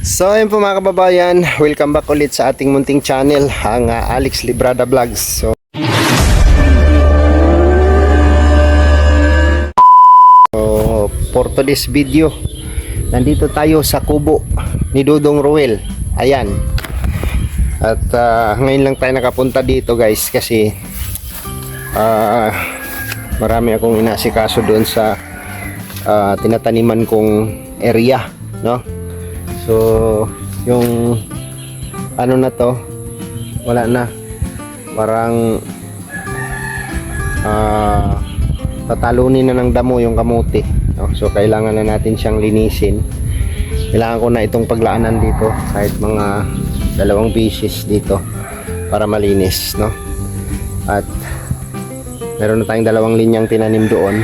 So ayun po mga kababayan, welcome back ulit sa ating munting channel, ang Alex Librada Vlogs. So for today's video, nandito tayo sa kubo ni Dudong Ruel. Ayan. At ngayon lang tayo nakapunta dito guys kasi marami akong inasikaso doon sa tinataniman kong area, no? So, yung ano na to, wala na. Parang tatalunin na ng damo yung kamuti, no? So, kailangan na natin siyang linisin. Kailangan ko na itong paglaanan dito kahit mga 2 beses dito para malinis, no? At meron na tayong 2 linyang tinanim doon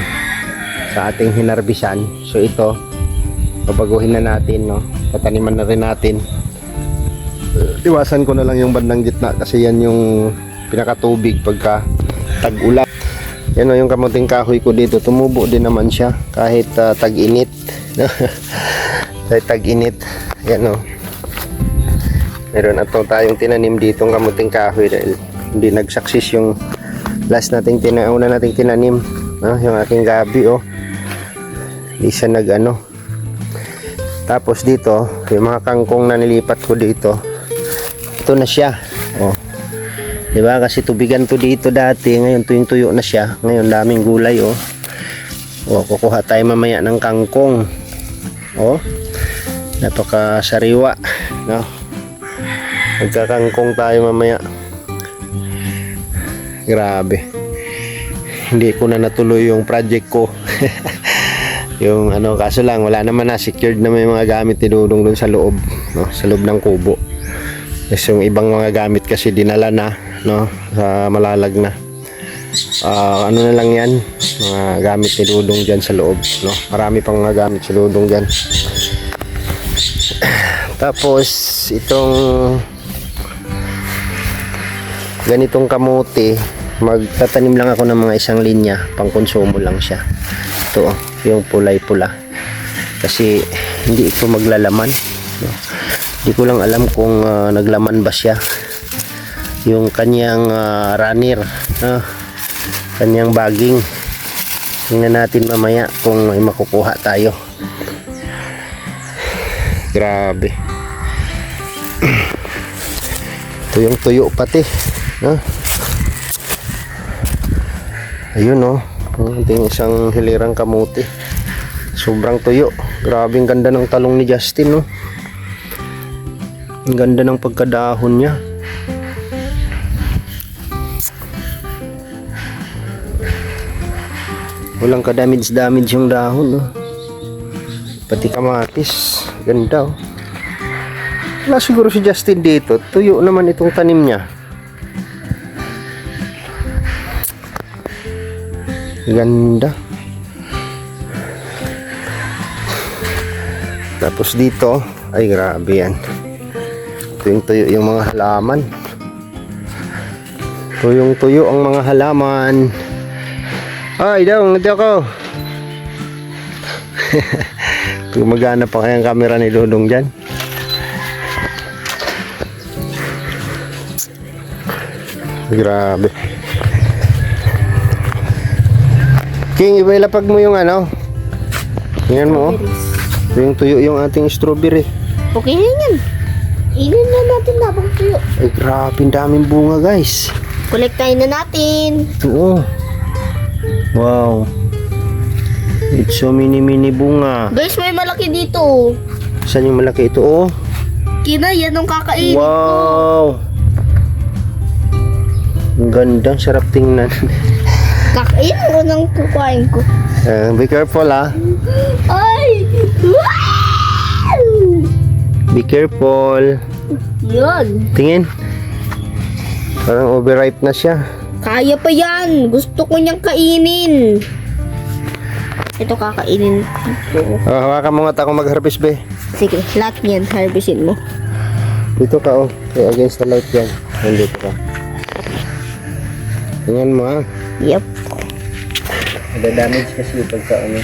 sa ating hinarbisan. So, ito babaguhin na natin, no? Tataniman na rin natin. Iwasan ko na lang yung bandang gitna kasi yan yung pinakatubig pagka tag-ulan. Yan o, yung kamuting kahoy ko dito, tumubo din naman siya kahit tag-init. Kahit tag-init. Yan o, meron na tayong tinanim dito ng kamuting kahoy dahil hindi nagsaksis yung last nating una nating tinanim, no? Yung aking gabi o, hindi siya nag-ano. Tapos dito, yung mga kangkong na nilipat ko dito, ito na siya. Oh. 'Di ba? Kasi tubigan to dito dati, ngayon tuyong-tuyo na siya. Ngayon daming gulay, oh. Oh, kukuha tayo mamaya ng kangkong. Oh. Napakasariwa, no? Magkakangkong tayo mamaya. Grabe. Hindi ko na natuloy yung project ko. Yung ano, kaso lang wala naman na, secured na may mga gamit ni Dudong dun sa loob, no? Sa loob ng kubo. Kasi yung ibang mga gamit kasi dinala na, no? Sa malalag na. Ano na lang yan, mga gamit ni Dudong dyan sa loob, no? Marami pang mga gamit si Dudong dyan. Tapos itong ganitong kamote, magtatanim lang ako ng mga 1 linya, pang konsumo lang siya. Ito, yung pulay-pula, kasi hindi ito maglalaman, no? Hindi ko lang alam kung naglaman ba siya yung kanyang runner, no? Kanyang bagging. Tingnan natin mamaya kung may makukuha tayo. Grabe. Tuyong-tuyo pati, no? Ayun, no? Ating isang hilirang kamuti, sobrang tuyo. Grabe, ang ganda ng talong ni Justin, no? Ang ganda ng pagkadahon niya. Walang ka-damage yung dahon, no? Pati kamatis, ganda, oh. Wala siguro si Justin dito, tuyo naman itong tanim niya. Ganda. Tapos dito, ay grabe yan. Tuyong-tuyo yung mga halaman. Tuyong-tuyo ang mga halaman. Ay, dong, ito ako. Gumagana pa kayang camera ni Dudong dyan. Grabe. King, iba-ilapag mo yung ano. Tingnan mo, oh. Yung tuyo yung ating strawberry. Okay na yan. Ilin na natin labang tuyo. Ay, grabe, daming bunga, guys. Kolektahin na natin. Ito, oh. Wow. It's so mini bunga. Guys, may malaki dito. Saan yung malaki ito, oh? Kina, yan ang kakainin. Wow. Ang ganda, sarap tingnan. Kakainin ko ng kukain ko. Be careful, ah. Ay! Wow! Be careful. Yun. Tingin. Parang overripe na siya. Kaya pa yan. Gusto ko niyang kainin. Ito kakainin ko. Hawakan mo nga ako mag-harvest, be. Sige, lahat niyan. Harvestin mo. Dito ka, oh. Okay, against the light yan. Nandito ka. Tingnan mo, ah. Yep. Nada-damage kasi pagka ano.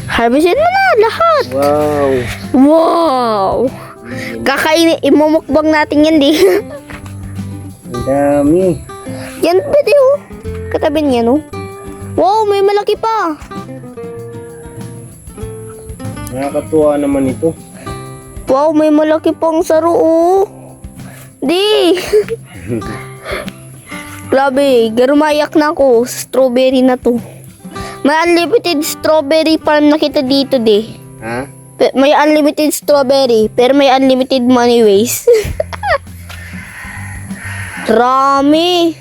Harvestin mo na lahat. Wow. Wow. Kakainin, imumukbang natin yan, di. Ang dami. Yan, pwede oh. Katabi niya, no? Wow, may malaki pa. Nakakatuwa naman ito. Wow, may malaki pang saro, oh. Di. Grabe, garumayak na ako. Strawberry na to. May unlimited strawberry farm na kita dito, di. Ha? May unlimited strawberry, pero may unlimited money waste. Rami.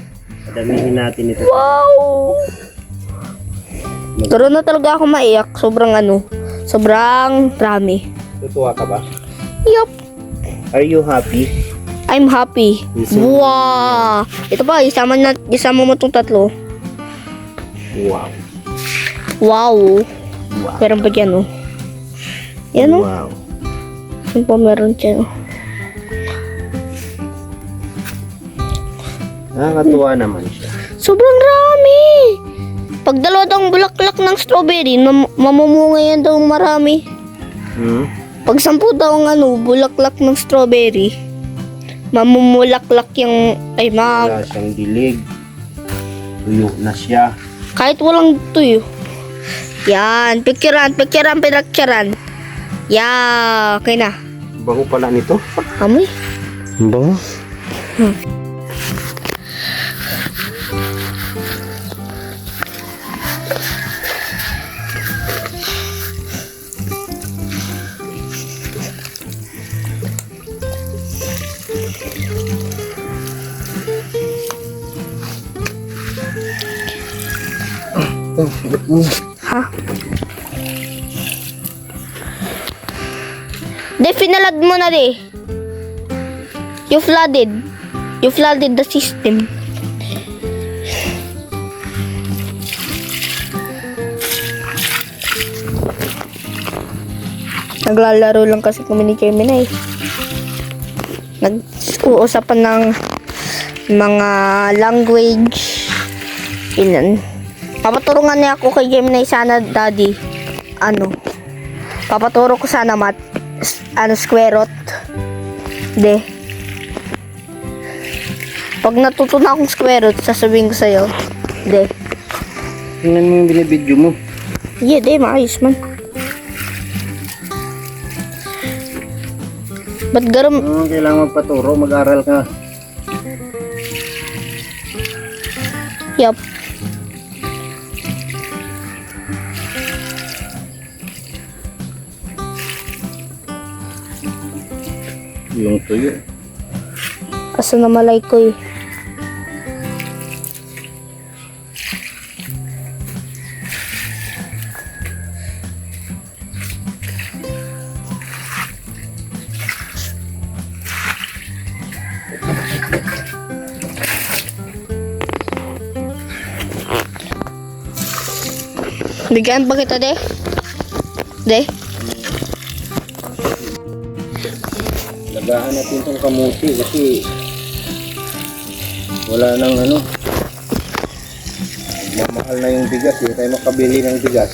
Padamihin natin ito. Wow. Pero na talaga ako maiyak. Sobrang rami. Tutuwa ka ba? Yup. Are you happy? I'm happy. Isang- Wow. Ito pa, isama mo itong tatlo. Wow. Wow. Wow. Meron pa dyan, oh. Yan, oh. Wow. Yan pa meron dyan, oh. Nakakatuwa naman siya. Sobrang rami. Pag dalawa daw ang bulaklak ng strawberry, mamumunga yan daw marami. Hmm? Pag 10 daw ang bulaklak ng strawberry, mamumulaklak yung, Wala siyang dilig. Tuyo na siya. kahit walang tuyo. Yan, picturean, pinakturean. Yeah, okay na. Bango pala nito. Amoy. Bango? Ha? De, finalad mo na de. You flooded. You flooded the system. Naglalaro lang kasi kami ni Gemini. Nag-uusapan ng mga language. Ilan. Papaturo nga niya ako kay Gemini sana, Daddy. Papaturo ko sana square root. De. Pag natuto na akong square root, sasabihin ko sa'yo. De. Tingnan mo yung binibidyo mo. Yeah, de, maayos man. Ba't garam? Kailangan magpaturo, mag-aral ka. Yup. Yung tuyo. Asa na malay ko eh. Bigyan ba kita, de? De? Lagaan natin itong kamuti kasi wala nang mamahal na yung bigas, hindi tayo makabili ng bigas.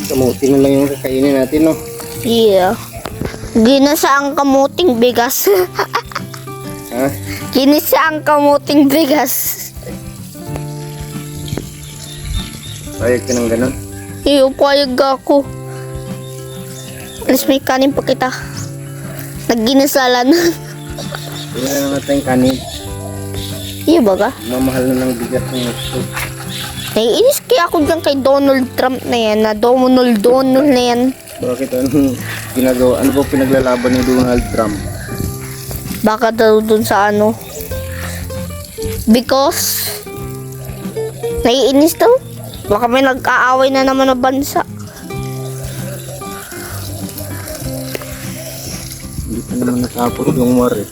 Kamuti na lang yung kakainin natin, no? Yeah. Ginasa ang kamuting bigas. Ha? Ginisa ang kamuting bigas. Payag ka ng ganun? Iyo, payag ako. Alas may kanin pa kita. Nagginasalan. Wala na natin kanin. Iyo ba ka? Mamahal na ng bigas ng gusto. Naiinis kaya ako dyan kay Donald Trump na yan. Na Donald na yan. Bakit anong ginagawa? Ano ba pinaglalaban ni Donald Trump? Baka daw dun sa because naiinis daw. Baka may nag-aaway na naman na bansa. Hindi pa naman natapos yung war eh.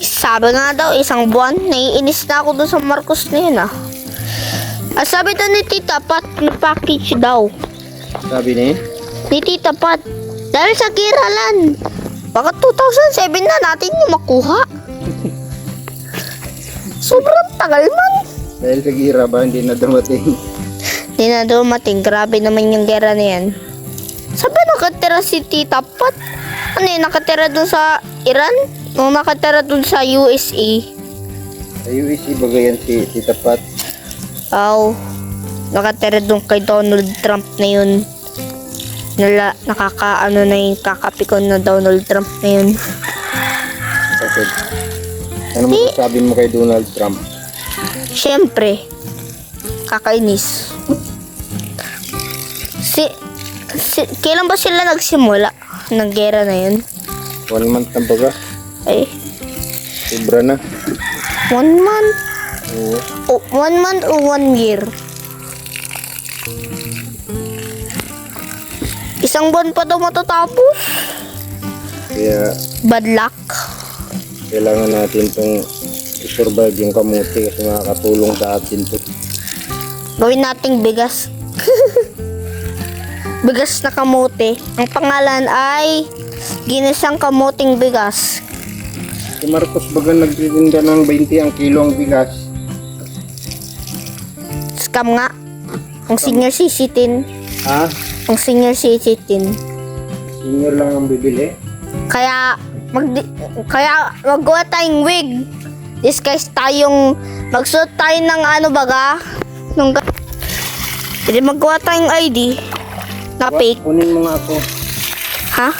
Sabi nga daw, isang buwan, naiinis na ako dun sa Marcos na yun sabi daw ni Tita Pat, na package daw. Sabi niya Ni Tita Pat, dahil sa kiralan. Baka 2007 na natin yung makuha. Sobrang tagal man. dahil sa gira ba hindi na dumating. Di na dumating. Grabe naman yung gera na yan. Saan ba nakatira si Tita Pat? Ano yun, nakatira dun sa Iran? O nakatira dun sa USA? Sa USC ba yan si Tita Pat? Nakatira dun kay Donald Trump na yun. Nakakaano na yung kakapikon na Donald Trump na yun. Bakit? Ano masasabi mo kay Donald Trump? Siyempre, kakainis. Kailan ba sila nagsimula ng gera na yun? 1 month na baga? Ay, Sobra na. 1 month? Oo. 1 month o 1 year? Isang buwan pa daw matatapos. Kaya Bad luck. kailangan natin itong i-survive yung kamuti kasi makakatulong sa atin to. Gawin nating bigas. Bigas na kamote. Ang pangalan ay ginisang kamuting bigas. Si Marcos baga nagtitinda ng 20 ang kilo ang bigas. Scam nga. Ang senior sisitin. Ha? Ang senior sisitin. Senior lang ang bibili. Kaya magawa tayong wig. Disguise tayong magsuot tayo ng ano baga. Hindi magawa tayong ID na fake. Kunin mo nga ako. Ha?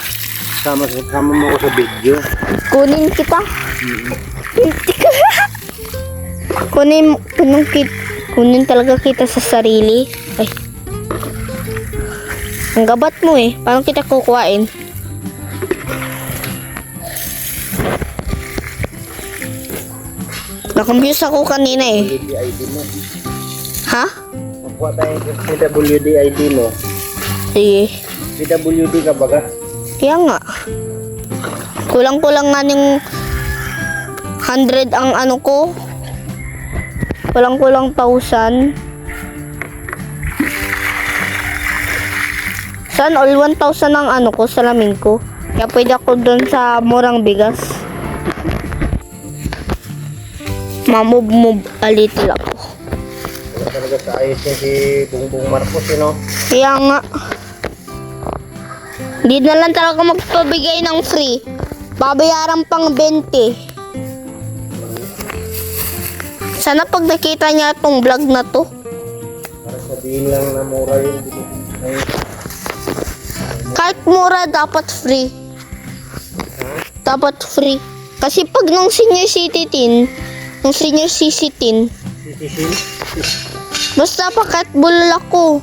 Sama mo ako sa video. Kunin kita. Kunin talaga kita sa sarili. Ay. Ang gabat mo eh. Paano kita kukuhain? Nakumbyus ako kanina eh. PWD ID mo. Ha? Makuha tayo yung PWD ID mo. Sige. PWD ka baga? Kaya nga. Kulang-kulang nga ng 100 ang ano ko. Kulang-kulang 1,000. Saan all 1,000 ang ano ko, salamin ko. Kaya pwede ako doon sa murang bigas. Mamove a little ako. Wala talaga sa ayos niya si Bongbong Marcos, no? Kaya nga. Hindi na lang talaga magpabigay ng free. Babayaran pang 20. Sana pag nakita niya itong vlog na to. Para sabihin lang na mura yun. Kahit mura, dapat free. Dapat free. Kasi pag nung senior citizen, basta pa kahit bulol ako.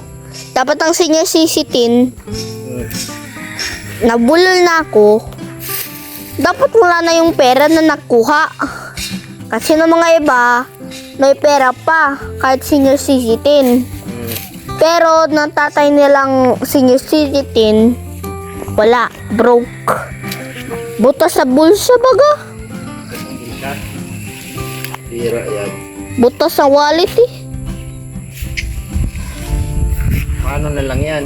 Dapat ang senior citizen, nabulol na ako, dapat wala na yung pera na nakuha. Kasi ng mga iba, may pera pa, kahit senior citizen. Pero ng tatay nilang senior citizen, wala, broke. Butas sa bulsa baga. Tira yan. Butas sa wallet eh. Paano na lang yan?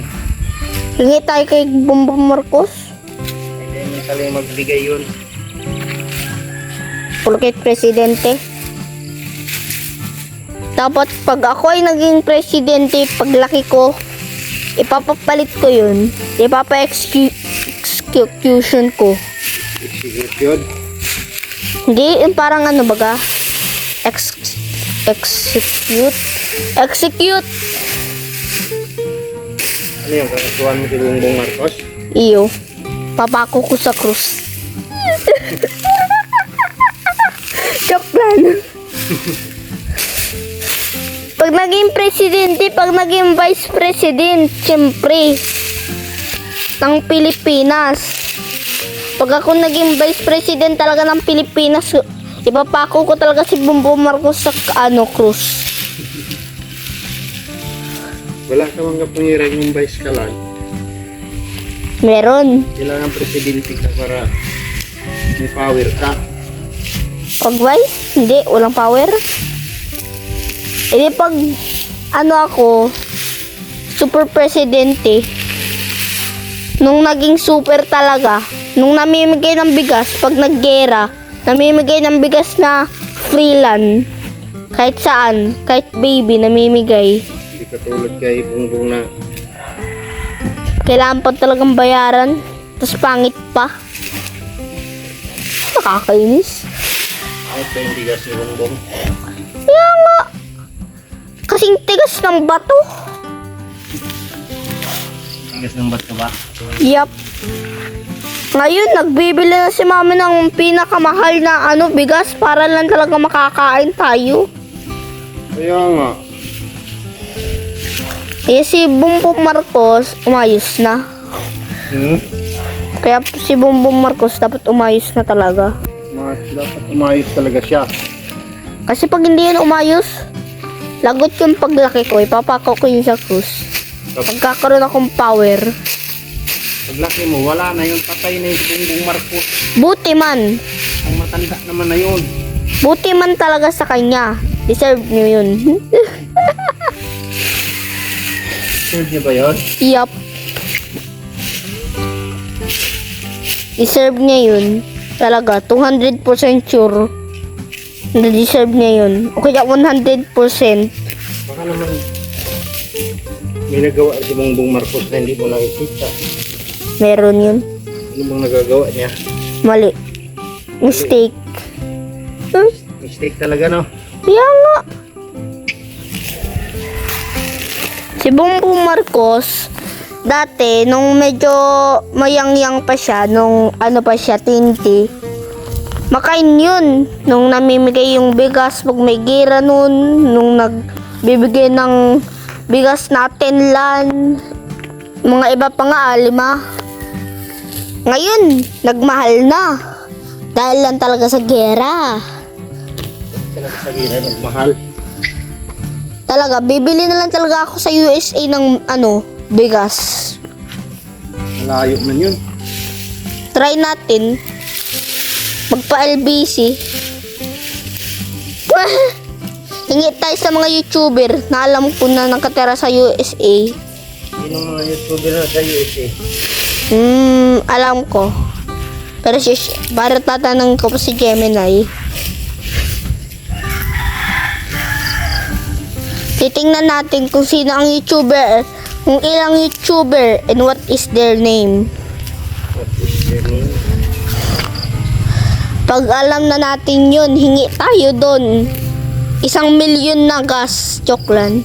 Hingi tayo kay Bongbong Marcos. Hindi naman talagang magbigay yun. Porket presidente. Dapat pag ako ay naging presidente, paglaki ko, ipapapalit ko yun. Ipapa-execution ko. Execution? Hindi, yung parang ano baga? Execute. Ano yung kakasuhan mo si Bongbong Marcos? Iyo. Papako ko sa krus. Joke lang. Pag naging presidente, pag naging vice president, siyempre, ng Pilipinas. Pag ako naging vice president talaga ng Pilipinas, ipapako ko talaga si Bongbong Marcos sa krus. Wala ka mga pangyayari yung vice ka lang. Meron. Kailangan presidente ka para may power ka. Pag vice, hindi, walang power. Pag ako, super presidente, nung naging super talaga, nung namimigay ng bigas, pag naggera, namimigay ng bigas na free land, kahit saan, kahit baby, namimigay. Hindi Hindi katulad kay Bongbong na Kailangan pa talagang bayaran. Tapos pangit pa. Nakakainis. ito yung bigas ni Bongbong. Kaya nga. Kasing tigas ng bato. Bigas ng bato ba? Yup. Ngayon, nagbibili na si mami ng pinakamahal na bigas para lang talaga makakain tayo. Kaya nga. Eh, si Bongbong Marcos, umayos na. Kaya si Bongbong Marcos dapat umayos na talaga. Dapat umayos talaga siya. Kasi pag hindi yan umayos, lagot yung paglaki ko, ipapako ko yun sa krus. Pagkakaroon akong power. Paglaki mo, wala na yung tatay na yung Bongbong Marcos. Buti man. Ang matanda naman na yun. Buti man talaga sa kanya. Deserve niyo yun. Sure niya ba yun? Yup. Deserve niya yun. Talaga, 200% sure. Na deserve niya yun. O kaya 100%. Baka naman may nagawa si Bongbong Marcos na hindi mo nakikita. Meron yun. Ano bang nagagawa niya? Mali. Mistake. Mistake talaga, no? Kaya nga. Si Bongbong Marcos, dati, nung medyo mayang-yang pa siya, nung pa siya, tinti, makain yun. Nung namimigay yung bigas, pag may gira nun, nung nagbibigay ng bigas natin lan, mga iba pa nga, 5. Ngayon, nagmahal na. Dahil lang talaga sa gera. Talaga sa gira, nagmahal. Talaga, bibili na lang talaga ako sa USA ng bigas. Malayo man yun. Try natin. Magpa-LBC. Hingi tayo sa mga YouTuber na alam ko na nakatira sa USA. Sino mga YouTuber na sa USA? Alam ko. Pero para tatanong ko pa si Gemini. Titingnan natin kung sino ang YouTuber, kung ilang YouTuber, and what is their name. What is their name? Pag alam na natin yun, hingi tayo doon. 1,000,000 na gas, joke lang.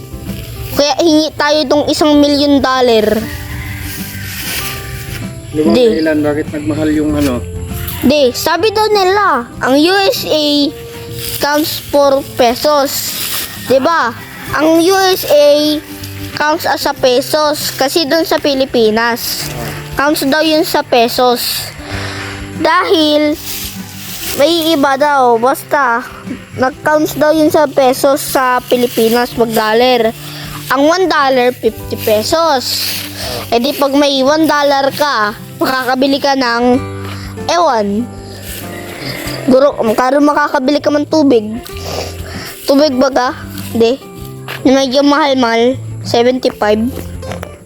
Kaya hingi tayo dong $1,000,000. Di. Ilan, bakit nagmahal yung Di, sabi daw nila, ang USA counts for pesos. Diba? Ang USA counts as a pesos kasi doon sa Pilipinas. Counts daw yun sa pesos. Dahil may iba daw, basta nag-counts daw yun sa pesos sa Pilipinas, mag-dollar. Ang $1, 50 pesos. E di pag may $1 ka, makakabili ka ng Guro, magkaroon makakabili ka man tubig. Tubig baga? Di. Na medyo mahal-mahal. 75.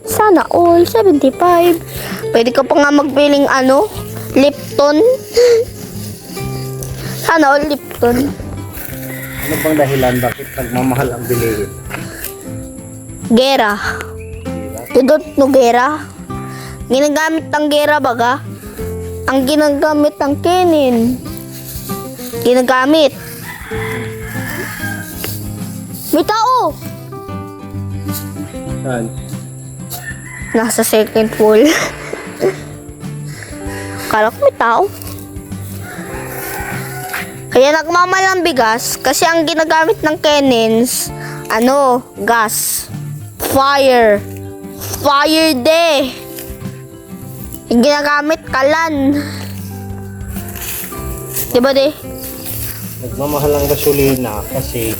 Sana all 75. Pwede ka pa nga magbiling Lipton. Sana all Lipton. Ano bang dahilan bakit nagmamahal ang bilihin? Gera. You don't know gera? Ginagamit ng gera baga? Ang ginagamit ng kenin. Ginagamit. May tao! Saan? Nasa second floor. Kala ko may tao. Kaya nagmamahal ang bigas kasi ang ginagamit ng Kenins, gas. Fire. Fire de. Yung ginagamit kalan. Diba de? Nagmamahal ang gasolina kasi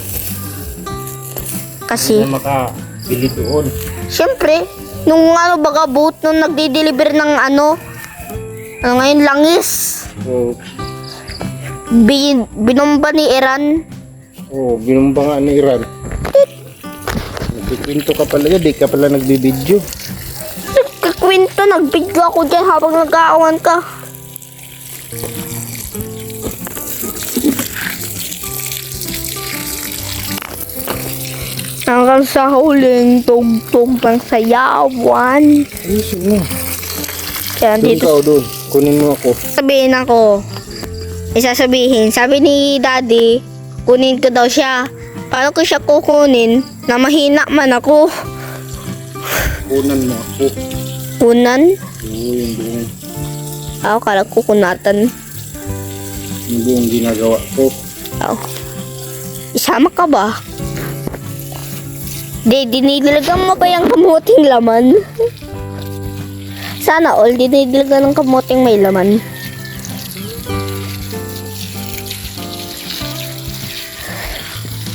hindi na makabili doon. Siyempre, nung baga boat, nung nagdi-deliver ng ngayon langis. So, Binomba ni Iran. binumba nga ni Iran. Nagkikwento ka pala yun, di ka pala nagbibideo. Nagkikwento, nagbidyo ako dyan habang nag-aawan ka. Hanggang sa huling tugtog ng sayawan. Ayusin mo. Kaya Doon dito ka o doon. Kunin mo ako. sabihin ako. Isasabihin. Sabi ni daddy, kunin ko daw siya. Paano ko siya kukunin na mahina man ako? Kunan mo ako. Kunan? Oo, yung buong, Ako kala ko kunatan. yung buong ginagawa ko. Ako. Isama ka ba? Dinidilagan mo ba yung kamuting laman? Sana all, dinidilagan ng kamuting may laman.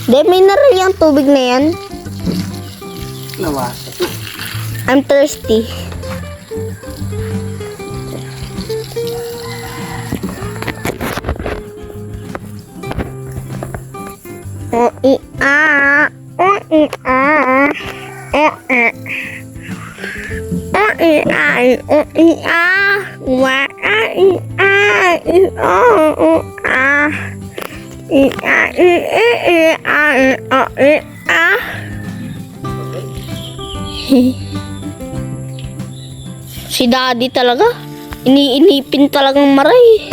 Mineral yung tubig na yan. Nawasa. I'm thirsty. Si daddy talaga. Iniinipin talagang maray.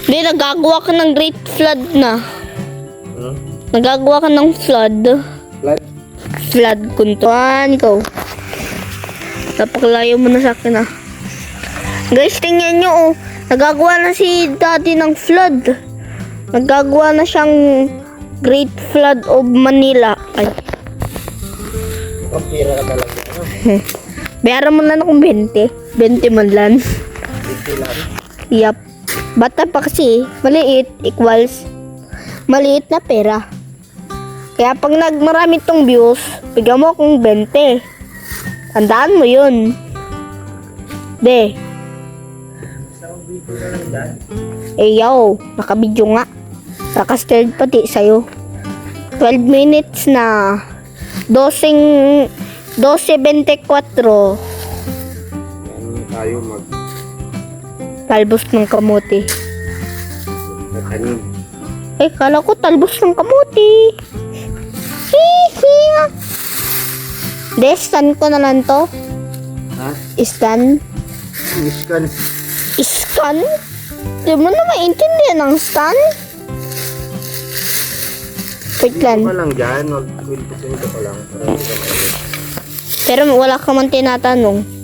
Hindi, nagagawa ka ng great flood na. Nagagawa ka ng flood. Blood? Flood kuntuan, ikaw. Napakalayo mo na sa akin ah. Guys, tingnan nyo oh. Nagagawa na si daddy ng flood. Nagagawa na siyang Great Flood of Manila. Ay. Pampira ka talaga. Bayaran mo lang akong 20. 20 man lang. Ito lang. Yup. Bata pa kasi, maliit equals maliit na pera. Kaya pag nagmarami tong views, bigyan mo akong 20. Tandaan mo yun. De. Yo, nakabidyo nga. Nakastared pati sa'yo. 12 minutes na. 12.24. Yan tayo Talbos ng kamote. magkakanin. Kala ko talbos ng kamote. Hihi. De, scan ko na lang to. Ha? Scan. Iskan. Scan? Di mo na maintindihan ang scan? Wait lang. Ito ka lang dyan. Mag-kwento ka lang. Para hindi ka mailit. Pero wala ka man tinatanong.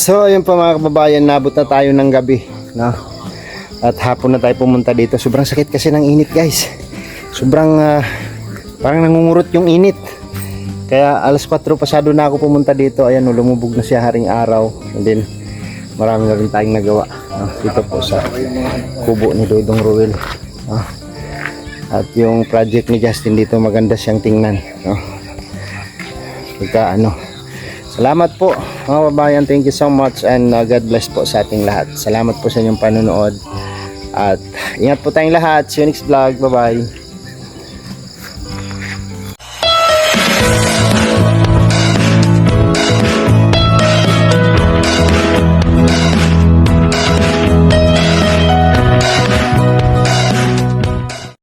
So ayun pa mga kababayan, nabot na tayo ng gabi, no? At hapon na tayo pumunta dito. Sobrang sakit kasi ng init, guys. Sobrang parang nangungurot yung init. Kaya alas 4 pasado na ako pumunta dito. Ayan, lumubog na siya haring araw. And then marami na rin tayong nagawa, no? Dito po sa kubo ni Dodong Ruel, no? At yung project ni Justin dito, maganda siyang tingnan, no? Pagka salamat po mga kababayan, thank you so much, and God bless po sa ating lahat. Salamat po sa inyong panonood at ingat po tayong lahat. See you next vlog, bye bye.